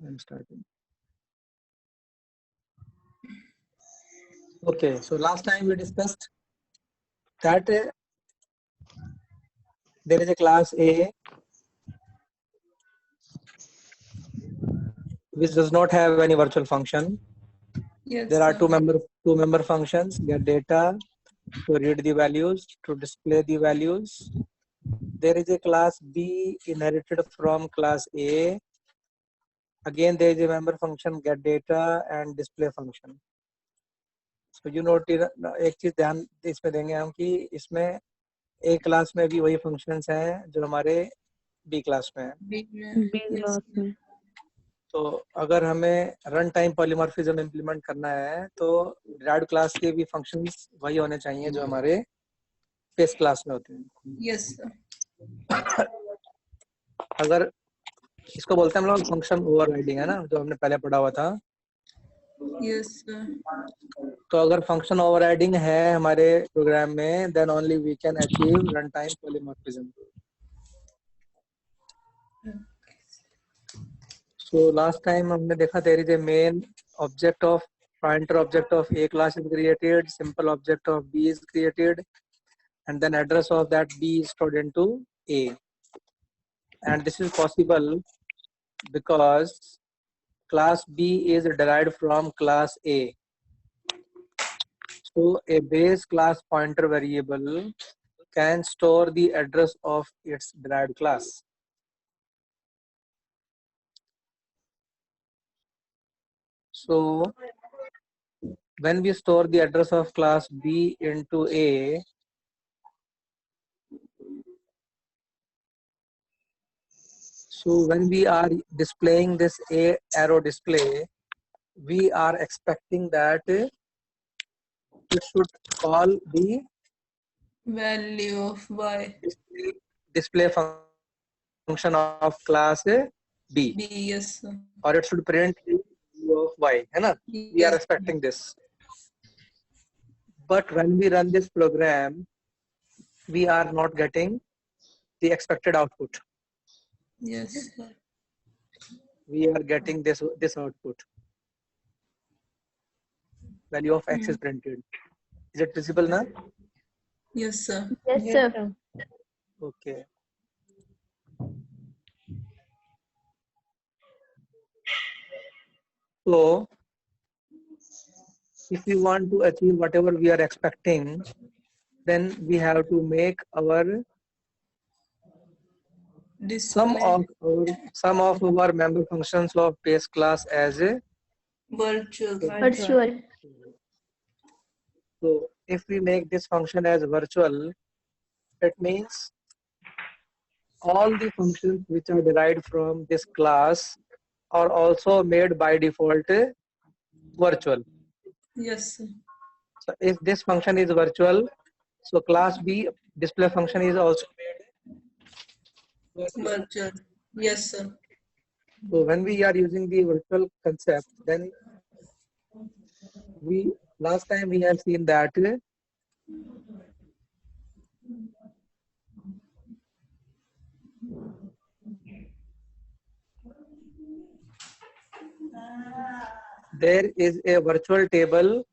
I'm starting. Okay, so last time we discussed that there is a class A which does not have any virtual function. Yes. There are sir. two member functions: get data, to read the values, to display the values. There is a class B inherited from class A. Again, there is a member function get data and display function. So you note एक चीज ध्यान इसमें देंगे हम कि इसमें A class में भी वही फंक्शंस हैं जो हमारे B क्लास में हैं. B class में. तो अगर हमें रन टाइम पॉलीमॉर्फिज्म इंप्लीमेंट करना है तो डिराइव्ड क्लास के भी फंक्शंस वही होने चाहिए जो हमारे बेस क्लास में होते हैं. Yes. अगर इसको बोलते हैं हम लोग फंक्शन ओवरराइडिंग, है ना, जो हमने पहले पढ़ा हुआ था. Yes. sir. तो अगर फंक्शन ओवरराइडिंग है हमारे प्रोग्राम में then only we can achieve run time polymorphism. So last time हमने देखा there is a main object of pointer object of A class is created, simple object of B is created, and then address of that B is stored into A. And this is possible because class B is derived from class A. So a base class pointer variable can store the address of its derived class. So when we store the address of class B into A, so when we are displaying this A arrow display, we are expecting that it should call the Value of Y. display function of class B. B. Yes. sir. Or it should print value of Y, है ना? We are expecting this. But when we run this program, we are not getting the expected output. Yes. sir. We are getting this output. Value of X is printed. Is it visible now? Yes, sir. Yes, sir. Okay. So if we want to achieve whatever we are expecting, then we have to make our some of our member functions of base class as a virtual. So if we make this function as virtual, it means all the functions which are derived from this class are also made by default virtual. Yes. sir. So if this function is virtual, so class B display function is also made Virtual. Yes, sir. So when we are using the virtual concept, then last time we have seen that there is a virtual table